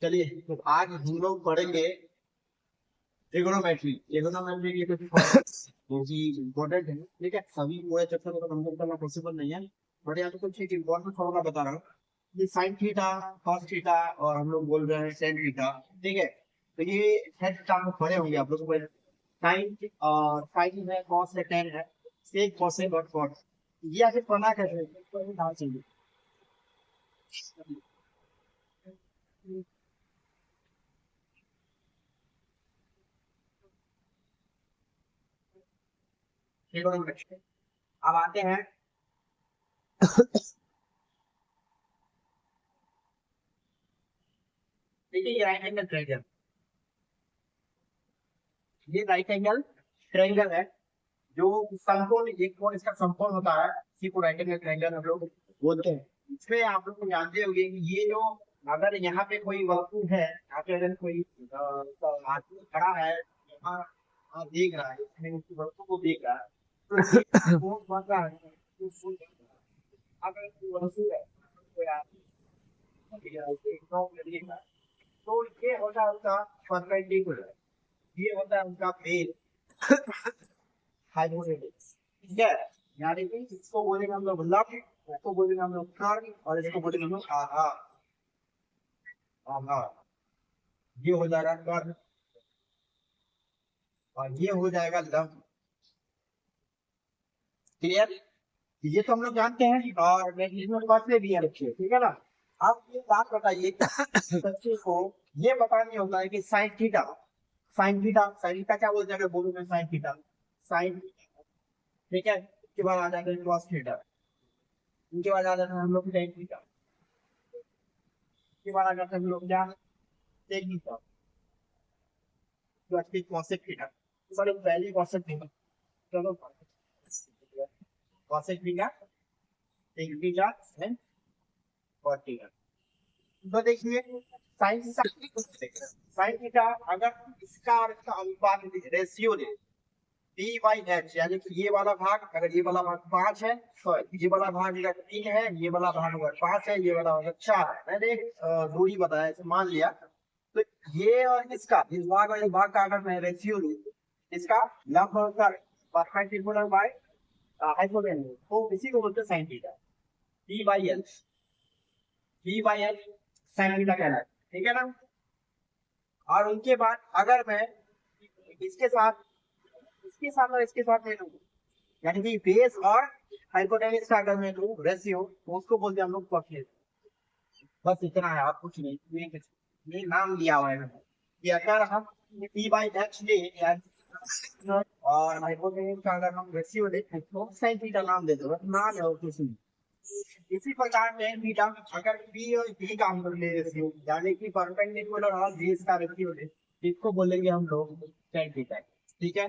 चलिए तो आज हम लोग पढ़ेंगे ट्रिगोनोमेट्री। ट्रिगोनोमेट्री ये कुछ बहुत ही इम्पोर्टेंट है। ठीक है, सभी पूरे चैप्टर को कंप्लीट करना पॉसिबल नहीं है, बट यहाँ पे कुछ एक इम्पोर्टेंट फॉर्मूला बता रहा हूँ। ये साइन थीटा, कॉस थीटा और हम लोग बोल रहे हैं टेन थीटा। ठीक है, तो ये टेन थीटा हम लोग पढ़े होंगे आप लोग को। साइन और साइन है, कॉस है, टेन है, सेक कोसेक और कॉट। ये आगे पढ़ना कैसे है, इसको भी ध्यान चाहिए। ट्रिगोनोमेट्री अब आते हैं। देखिए ये राइट एंगल ट्रायंगल, ये राइट एंगल ट्रायंगल है। जो समकोण, एक कोण इसका समकोण होता है, इसी को राइट एंगल ट्रायंगल हम लोग बोलते हैं। इसमें आप लोग को जानते होंगे कि ये जो, अगर यहाँ पे कोई वस्तु है, यहाँ पे अगर कोई आदमी खड़ा है, यहाँ आप देख रहा है, इसमें उस वस्तु को देख रहा है, तो ये कोण बन रहा है, तो कोण बन रहा है। अगर कोई वस्तु है, कोई आदमी देख रहा है, तो ये होता है उसका परपेंडिकुलर, ये होता है उनका बेस, हाइपोटेनिस। ठीक है, यानी कि इसको बोलेंगे हम लोग लंब, इसको बोलेंगे हम लोग कर्व और इसको बोलेंगे हम लोग आधार। आधार ये हो जाएगा कर्व और ये हो जाएगा लंब। क्लियर, ये तो हम लोग जानते हैं और मैग्नीफिकेशन क्लास में भी है बच्चे। ठीक है ना। अब ये बात बताइए बच्चे को, ये बतानी होता है कि sine theta, sine theta, sine theta क्या बोलते हैं अगर बोलूं मैं साइन थीटा, साइन। ठीक है, उसके बाद आ जाएगा कॉस थीटा, उनके बाद आ जाता है हम लोग टेन थीटा, उसके बाद आ जाता है हम लोग क्या, टेन थीटा, जो अच्छी कॉसेक थीटा। सर एक पहली कॉसेक थीटा, चलो cosec theta, tan theta and cot theta. तो देखिए साइन थीटा, साइन थीटा अगर इसका और इसका अनुपात रेशियो ले, पी बाई एच, यानी कि ये वाला भाग, अगर ये वाला भाग 5 है, तो ये वाला भाग अगर 3 है, ये वाला भाग अगर 5 है, ये वाला भाग 4 है, मैंने एक दूरी बताया, इसे मान लिया। तो ये और इसका, इस भाग और इस भाग का अगर मैं रेशियो लूं, इसका लगभग का परपेंडिकुलर बाय हाइपोटेन्यूज, तो इसी को बोलते हैं sine theta. P by L, P by L sine theta कहलाता है। ठीक है ना। और उनके बाद अगर मैं इसके साथ, इसके साथ और इसके साथ ले लूं, यानी कि बेस और हाइपोटेन्यूज का अगर मैं लूं रेशियो, तो उसको बोलते हैं हम लोग कोएफिशिएंट। बस इतना है, आप कुछ नहीं, ये नाम दिया हुआ है मैंने कि अगर हम पी बाई एच ले और हाइपोटेन्यूज का अगर हम रेशियो ले, तो साइन थीटा नाम दे दो, बस नाम है और कुछ नहीं। इसी प्रकार टेन थीटा, अगर पी और पी का हम लोग ले रेशियो, यानी कि परपेंडिकुलर और बेस का रेशियो ले, इसको बोलेंगे हम लोग टेन थीटा। ठीक है।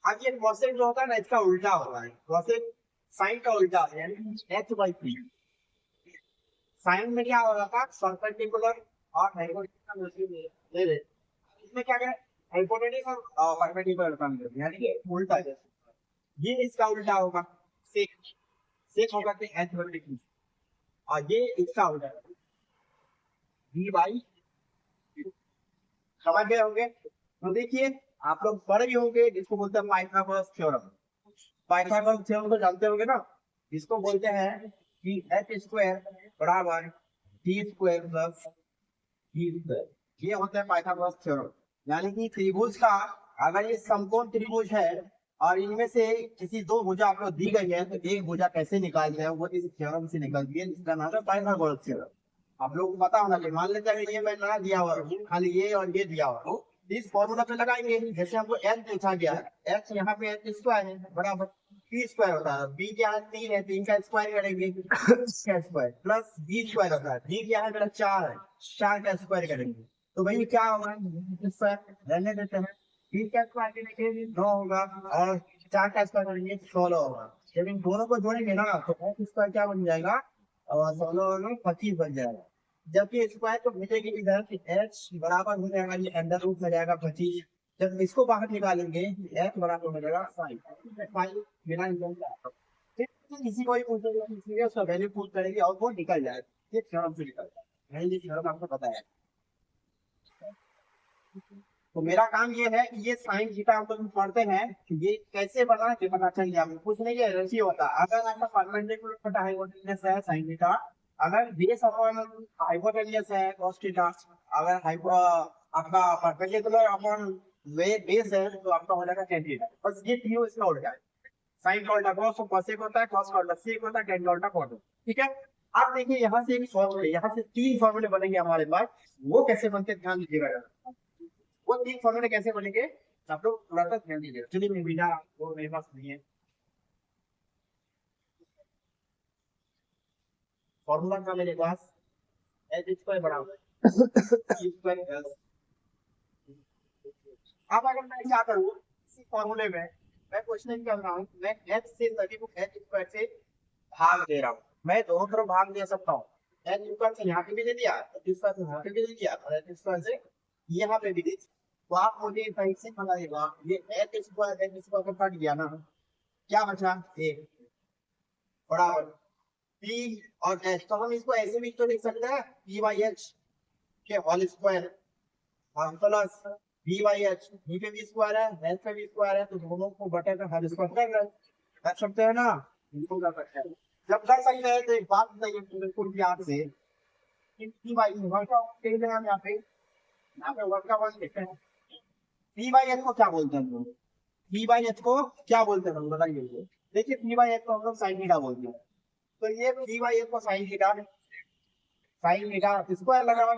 अब ये कोसेक जो होता है ना, इसका उल्टा होता है, कोसेक साइन का उल्टा है, यानी एच बाई पी। साइन में क्या हो रहा था, परपेंडिकुलर और हाइपोटेन्यूज का रेशियो ले ले, इसमें क्या करें, हाइपोटेन्यूज और परपेंडिकुलर का मतलब, यानी कि उल्टा है। ये इसका उल्टा होगा, सेक, सेक होगा कि एच बाई पी, और ये इसका उल्टा है, वी बाई। समझ गए होंगे। तो देखिए आप लोग पढ़ भी होंगे जिसको बोलते हैं पाइथागोरस थ्योरम। पाइथागोरस थ्योरम तो जानते होंगे ना, जिसको बोलते हैं कि एच स्क्वायर बराबर T square plus B square, ये होता है पाइथागोरस थ्योरम। यानी कि त्रिभुज का, अगर ये समकोण त्रिभुज है और इनमें से किसी दो भुजा आपको दी गई है, तो एक भुजा कैसे निकालते हैं, वो इस थ्योरम से निकलती है, जिसका नाम है पाइथागोरस थ्योरम। आप लोगों को पता होना चाहिए। मान लेते हैं ये मैं ना दिया हुआ, खाली ये और ये दिया हुआ, तो इस फॉर्मूला पे लगाएंगे। जैसे हमको एच पूछा गया है, एच यहाँ पे एच स्क्वायर है बराबर पी स्क्वायर होता है, बी क्या है 3 है, 3 का स्क्वायर करेंगे स्क्वायर प्लस बी स्क्वायर होता है, बी क्या है मेरा 4 है, 4 का स्क्वायर करेंगे, तो भाई क्या होगा, स्क्वायर रहने देते हैं, 3 का स्क्वायर करेंगे 9 होगा और 4 का स्क्वायर करेंगे 16 होगा। जब इन दोनों को जोड़ेंगे ना, तो एच स्क्वायर क्या बन जाएगा, और 16 में 25 बन जाएगा। जबकि स्क्वायर को भेजेंगे इधर, एच बराबर हो जाएगा, ये अंडर रूट में जाएगा 25। जब इसको बाहर निकालेंगे, एच बराबर हो जाएगा 5 बिना निकल जाएगा। फिर किसी को भी पूछेंगे, इसलिए उसका वैल्यू पुट करेंगे और वो निकल जाएगा, ये थ्योरम से निकल जाएगा। ये थ्योरम आपको पता है। तो मेरा काम ये है कि ये साइन थीटा हम लोग पढ़ते हैं, ये कैसे बना ये पता चल गया। कुछ नहीं है, रेशियो होता है। अगर आपका परपेंडिकुलर बटा हाइपोटेन्यूज है साइन थीटा, अगर बेस अपॉन हाइपोटेन्यूज है cos थीटा, अगर आपका परपेंडिकुलर अपॉन बेस है तो आपका हो जाएगा tan थीटा। बस ये तीनों इसका उल्टा है। साइन का उल्टा cos cosec होता है, cos का उल्टा sec होता है, tan का उल्टा cot। ठीक है। अब देखिए यहाँ से एक फॉर्मूले, यहाँ से 3 फॉर्मूले बनेंगे हमारे पास। वो कैसे बनते हैं ध्यान दीजिएगा। वो 3 फॉर्मूले कैसे बनेंगे आप लोग थोड़ा सा ध्यान दीजिए। चलिए मैं बिना, वो मेरे पास नहीं है फॉर्मूला का मेरे पास। एच स्क्वायर बराबर ई स्क्वायर प्लस। अब अगर मैं क्या करूँ इसी फॉर्मूले में, मैं क्वेश्चन कर रहा हूँ, मैं एच से सभी को एच स्क्वायर से भाग दे रहा हूँ। मैं दोनों तरफ भाग दे सकता हूँ। एच स्क्वायर से यहाँ पे भी दे दिया, एच स्क्वायर से यहाँ पे भी दे दिया, और एच स्क्वायर से यहाँ पे भी दे दिया। तो आप मुझे सही से बताइएगा, ये एच स्क्वायर को कट गया ना, क्या बचा एक बराबर पी और एच। तो हम इसको ऐसे भी तो लिख सकते हैं पी बाई एच के होल स्क्वायर और plus B by H, B पे भी स्क्वायर है एच पे भी स्क्वायर है, तो दोनों को बटे का होल स्क्वायर कर सकते हैं ना। बिल्कुल कर सकते हैं। जब कर सकते हैं तो एक बात बताइए बिल्कुल ध्यान से, पी बाई वर्क का हम यहाँ पे वर्क का वन लिखते हैं। पी बाई एच को क्या बोलते हैं हम लोग, पी बाई एच को क्या बोलते हैं हम बताइए मुझे। देखिए पी बाई एच को हम लोग साइन थीटा बोलते हैं। तो ये पी बाई एच को sine theta, sine theta square लगा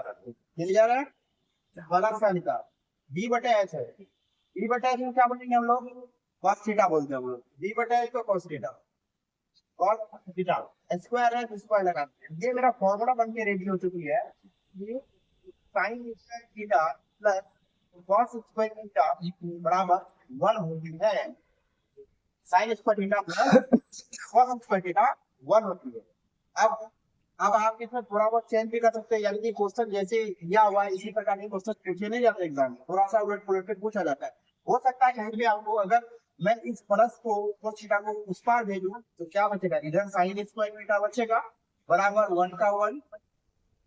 सकते हैं। मिल जा रहा है प्लस का निकाल बी बटे एच है। बी बटे एच में क्या बोलेंगे हम लोग, cos थीटा बोलते हैं हम लोग। बी बटे एच को cos theta, cos theta square है तो स्क्वायर लगाते हैं। ये मेरा फॉर्मूला बन के रेडी हो चुकी है। ये sin square theta plus cos square theta बराबर 1 होती है। sin square theta plus cos square theta 1 होती है। अब आप इसमें थोड़ा बहुत चेंज भी कर सकते हैं, यानी कि क्वेश्चन जैसे दिया हुआ है इसी प्रकार के क्वेश्चन पूछे नहीं जाते एग्जाम में, थोड़ा सा उलट पुलट के पूछा जाता है। हो सकता है कहीं भी आपको, अगर मैं इस प्लस को cos थीटा को उस पार भेजूं तो क्या बचेगा, इधर sin स्क्वायर थीटा बचेगा बराबर 1 का 1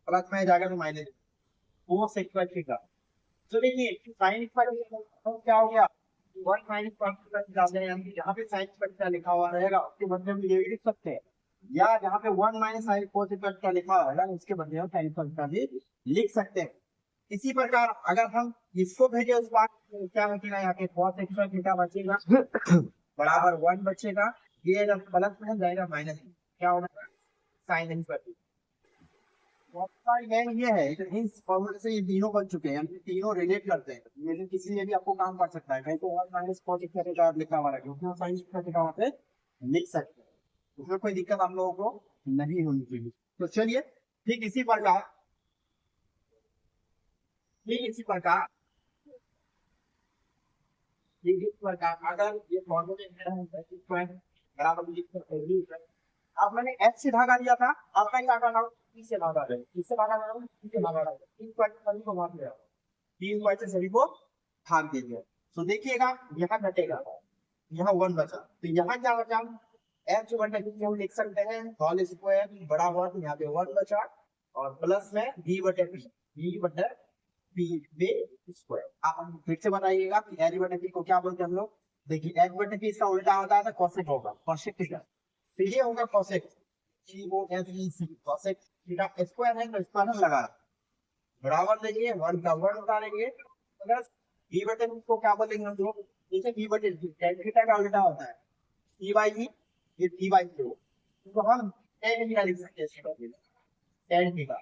प्लस में जाएगा तो माइनस cos स्क्वायर थीटा। तो देखिए sin स्क्वायर तो क्या हो गया 1 माइनस cos स्क्वायर, यानी जहाँ पे sin स्क्वायर लिखा हुआ रहेगा उसके बदले में ये भी लिख सकते हैं, या जहाँ पे 1 माइनस साइन cos स्क्वायर लिखा है उसके बदले में साइन स्क्वायर भी लिख सकते हैं। इसी प्रकार अगर हम इसको भेजे उस बात तो क्या बचेगा, यहाँ पे cos स्क्वायर थीटा बचेगा बराबर 1 बचेगा। ये जब प्लस में जाएगा माइनस, क्या होगा साइन स्क्वायर। ये है इस फॉर्मूले से ये तीनों बन चुके हैं, यानी तीनों रिलेट करते हैं। ये किसी ने भी आपको काम कर सकता है, कहीं तो 1 माइनस cos स्क्वायर थीटा लिखा हुआ है क्योंकि साइन स्क्वायर थीटा वहाँ पे लिख सकते हैं। उसमें कोई दिक्कत आप लोगों को नहीं होनी चाहिए। तो चलिए ठीक इसी प्रकार, ठीक इसी प्रकार, ठीक इस प्रकार अगर ये फॉर्मूले बराबर लिख सकते हैं। अब मैंने x से भागा दिया था, अब मैं क्या कर रहा हूँ t से भागा रहा हूँ, इससे भागा रहा हूँ t से भागा रहा हूँ, तीन पॉइंट सभी को भाग दिया, तीन पॉइंट से सभी को भाग दे दिया। तो देखिएगा यहाँ घटेगा, यहाँ 1 बचा, तो यहाँ क्या बचा h बटे b हम लिख सकते हैं होल स्क्वायर बराबर यहाँ पे 1 बचा और प्लस में b बटे p बे स्क्वायर। आप फिर से बताइएगा कि h बटे p को क्या बोलते हैं हम लोग। देखिए h बटे p इसका उल्टा होता है तो cosec होगा, cosec थीटा, तो ये होगा cosec cosec थीटा स्क्वायर है तो स्क्वायर हम लगा बराबर देखिए 1 का 1 उतारेंगे प्लस b बटे p को क्या बोलेंगे हम लोग। देखिए b बटे tan थीटा का उल्टा होता है p बाई e, ये p बाई q, तो हम tan थीटा लिख सकते हैं, tan थीटा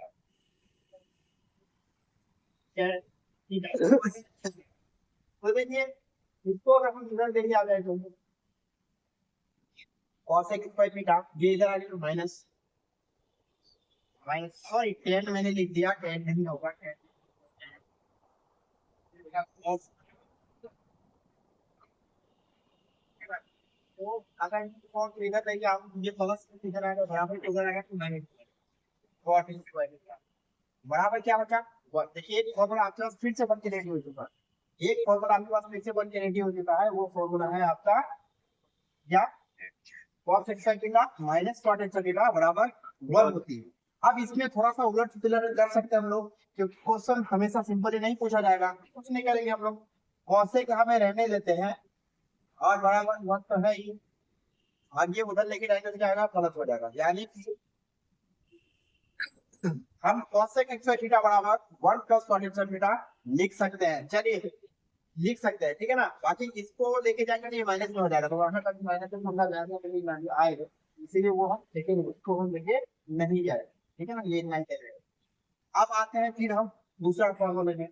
तो देखिए इसको अगर हम इधर लेके आ जाए तो cosec स्क्वायर थीटा, ये इधर आ गया तो माइनस सॉरी tan मैंने लिख दिया, tan नहीं होगा tan तो अगर इसको इधर लेके आओ ये प्लस इधर आएगा बराबर इधर आएगा तो माइनस cot स्क्वायर थीटा बराबर क्या बचा। देखिए एक फॉर्मूला आपके पास फिर से बन के रेडी हो चुका है, एक फॉर्मूला आपके पास फिर से बन के रेडी हो चुका है, वो फॉर्मूला है आपका क्या cos x theta minus cot x theta बराबर 1 होती है। अब इसमें थोड़ा सा उलट पुलट कर सकते हैं हम लोग, क्योंकि क्वेश्चन हमेशा सिंपली नहीं पूछा जाएगा, कुछ नहीं करेंगे हम लोग, कौशिक हमें रहने देते हैं और बराबर वन तो है ही, आगे उधर लेके जाएंगे तो क्या आएगा, प्लस हो जाएगा, यानी कि हम कौशिक एक्स वाई थीटा बराबर one plus cot x y theta लिख सकते हैं। चलिए लिख सकते हैं, ठीक है ना। बाकी इसको लेके जाएंगे तो ये माइनस में हो जाएगा, तो वहां तक माइनस में समझा जाएगा कि नहीं आएगा, इसीलिए वो हम लेकिन इसको हम लेके नहीं जाए, ठीक है ना, ये नहीं करेंगे। अब आते हैं फिर हम दूसरा फॉर्मूले में।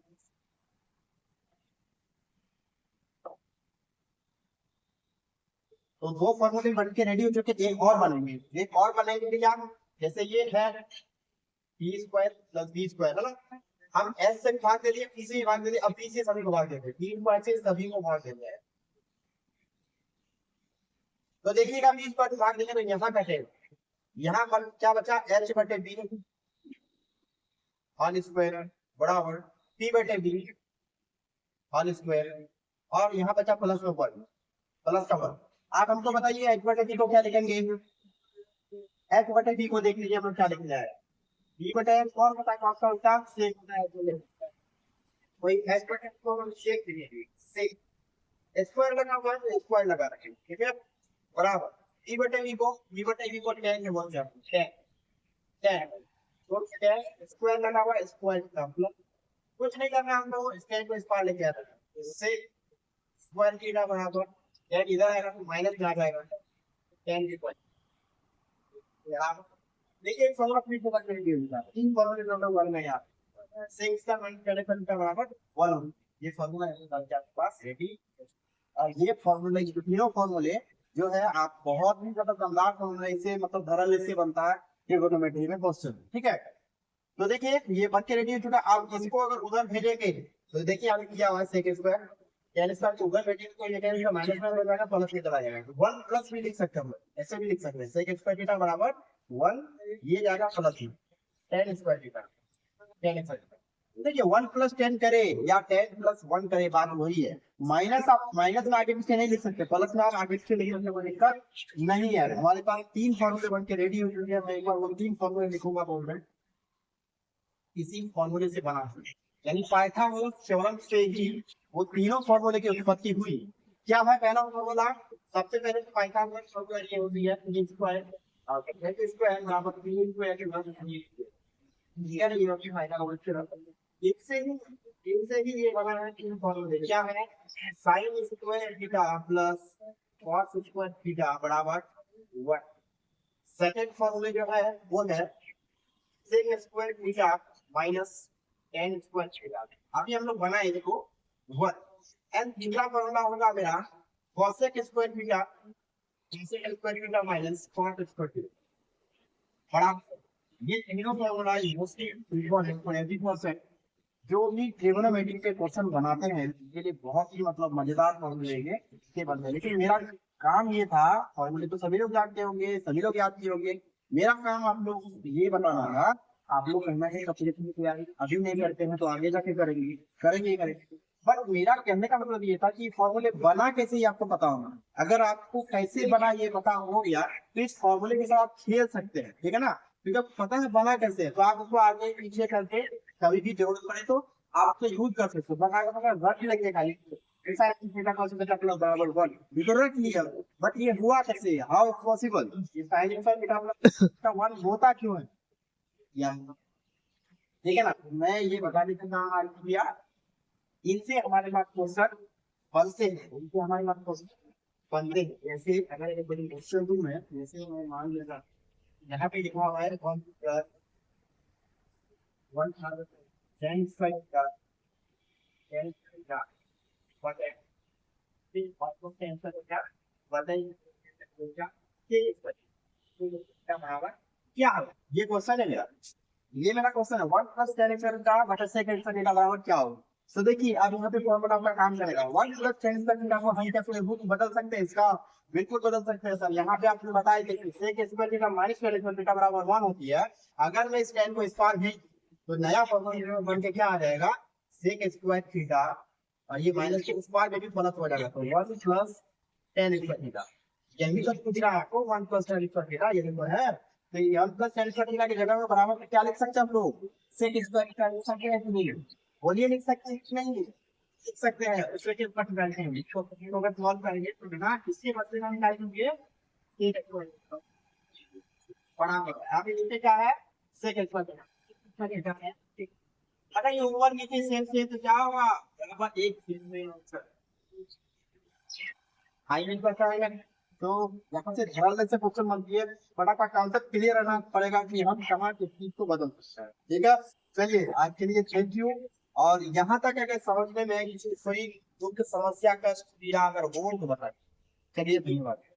तो दो फॉर्मूले बन के रेडी हो चुके, एक और बनेंगे, एक और बनेंगे क्या, जैसे ये है T square plus B square, है ना। हम एस से भाग दे दिए, पी से भाग दे दिए, अब बी से सभी को भाग देते हैं, टी स्क्वायर से सभी को भाग देते हैं। तो देखिएगा बी स्क्वायर से भाग देंगे तो यहाँ कटेगा, यहाँ पर क्या बचा, एच बटे बी होल स्क्वायर बराबर पी बटे बी होल स्क्वायर, और यहाँ बचा प्लस में वन, प्लस का वन। आप हमको बताइए एच बटे बी को क्या लिखेंगे, एच बटे बी को देख लीजिए हम लोग क्या लिखना है, बी बटे एच और बता कौन सा होता है, सेक होता है, कोई एच बटे को हम सेक दीजिए, सेक स्क्वायर लगा हुआ है तो स्क्वायर लगा रखेंगे, ठीक है, बराबर बी बटे बी को टेन में बोल जाते हैं, टेन तो टेन स्क्वायर लगा हुआ है, स्क्वायर का मतलब कुछ नहीं करना हमको, स्क्वायर को इस पार लेके आना है, इससे स्क्वायर थीटा बराबर टेन इधर आएगा तो माइनस में आ जाएगा, टेन की स्क्वायर। देखिए एक फॉर्मूला फिर से करके दिया, तीन फॉर्मूले टोटल वन में यार, सिक्स का मल्टीप्लिकेशन का बराबर वन, ये फॉर्मूला है आपके पास रेडी। और ये फॉर्मूला, ये तीनों फॉर्मूले जो है आप बहुत ही ज्यादा दमदार फॉर्मूला, इसे मतलब धरल इससे बनता है ट्रिगोनोमेट्री में क्वेश्चन, ठीक है। तो देखिए ये बन के रेडी हो चुका, आप इसको अगर उधर भेजेंगे तो देखिए आपने किया हुआ है सेक स्क्वायर, टेन स्क्वायर को उधर भेजेंगे तो ये टेन का माइनस में हो जाएगा, प्लस में चला जाएगा, वन प्लस भी लिख सकते हैं हम, ऐसे भी लिख सकते हैं, सेक स्क्वायर थीटा बराबर वन, ये जाएगा प्लस में ten square theta, ten square. देखिए वन प्लस टेन करे या टेन प्लस वन करे, बात वही है, माइनस आप माइनस में आगे पीछे नहीं लिख सकते, प्लस में आप आगे पीछे लिख सकते, कोई दिक्कत नहीं है। हमारे पास तीन फॉर्मूले बन के रेडी हो चुके हैं, मैं एक बार वो तीन फॉर्मूले लिखूंगा बोर्ड में, इसी फॉर्मूले से बना, यानी पाइथागोरस थ्योरम से ही वो तीनों फॉर्मूले की उत्पत्ति हुई। क्या है पहला फॉर्मूला, सबसे पहले तो पाइथागोरस फॉर्मूला ये होती है टी स्क्वायर और x स्क्वायर बराबर p स्क्वायर के प्लस b स्क्वायर, ये होती है पाइथागोरस थ्योरम। इससे ही ये बना है तीन फॉर्मूले, क्या है, sin square theta plus cos square theta बराबर 1। सेकंड फॉर्मूला जो है वो है sec square theta minus tan square theta, अभी हम लोग बनाए देखो 1। एंड तीसरा फॉर्मूला होगा मेरा cosec square theta, sec square theta minus cot square theta बराबर, ये तीनों फॉर्मूला मोस्टली इम्पोर्टेंट है जो भी ट्रिगोनोमेट्री के क्वेश्चन बनाते हैं, इसके लिए बहुत ही मतलब मजेदार फॉर्मूले के बनते हैं। लेकिन मेरा काम ये था, फॉर्मूले तो सभी लोग जानते होंगे, सभी लोग याद किए होंगे, मेरा काम आप लोग ये बताना था, आप लोग कहना है की तैयारी अभी नहीं करते हैं तो आगे जाके करेंगे, करेंगे। बट मेरा कहने का मतलब ये था कि फॉर्मूले बना कैसे ये आपको पता होना, अगर आपको कैसे बना ये पता हो गया तो इस फॉर्मूले के साथ आप खेल सकते हैं, ठीक है ना, क्योंकि पता है बना कैसे तो आप उसको आगे पीछे करके कभी भी जरूरत पड़े तो आप उसको यूज कर सकते हो, बना रट लेंगे खाली ऐसा थीटा cos थीटा प्लस बराबर 1, ये तो रट लिया, बट ये हुआ कैसे, हाउ इट्स पॉसिबल, ये sin थीटा प्लस 1 होता क्यों है, ठीक है ना। मैं ये बताने का काम आज किया, इनसे हमारे पास क्वेश्चन बनते हैं, इनसे हमारे पास क्वेश्चन बनते हैं। जैसे अगर एक बड़ी क्वेश्चन दूं मैं, जैसे मैं मान लेता यहाँ पे लिखा हुआ है 1 प्लस 1 tan स्क्वायर का tan का बटे फिर और tan स्क्वायर का बटे का के स्क्वायर का बराबर क्या होगा, ये क्वेश्चन है मेरा, ये मेरा क्वेश्चन है 1 प्लस tan स्क्वायर का बटे sec स्क्वायर का बराबर क्या होगा। तो देखिए अब यहाँ पे फॉर्मूला अपना काम करेगा, 1 प्लस tan स्क्वायर का हम कैसे रूट बदल सकते हैं, इसका बिल्कुल बदल सकते हैं सर। यहाँ पे आपने बताया कि sec स्क्वायर का माइनस tan स्क्वायर का बराबर 1 होती है, अगर मैं इस tan को इस पार भेज तो नया फॉर्मूला बन के क्या आ जाएगा, sec स्क्वायर थीटा और ये माइनस के उस पार में भी प्लस हो जाएगा, तो 1 प्लस tan स्क्वायर थीटा, यही सब पूछ रहा है आपको, 1 प्लस tan स्क्वायर थीटा ये देखो है तो ये m plus n square theta की जगह में बराबर में क्या लिख सकते हैं हम लोग? सेक स्क्वायर थीटा लिख सकते हैं कि नहीं? बोलिए लिख सकते हैं कि नहीं? लिख सकते हैं। उसमें क्या पट डालते हैं इसको अगर सॉल्व करेंगे तो बिना किसी बदले हम डालेंगे ठीक है बराबर यहाँ पे नीचे क्या है? सेक स्क्वायर थीटा है ठीक। अगर ये ऊपर नीचे सेम से तो क्या होगा? बराबर एक चीज में आंसर हाईलाइट करता है तो यहाँ से ध्यान से क्वेश्चन बनती है फटाफट कांसेप्ट क्लियर रहना पड़ेगा कि हम कहाँ किस चीज को बदल सकते हैं। ठीक है चलिए आज के लिए थैंक यू। और यहाँ तक अगर समझने में किसी कोई दुख समस्या का पीड़ा अगर हो तो बताइए। चलिए धन्यवाद।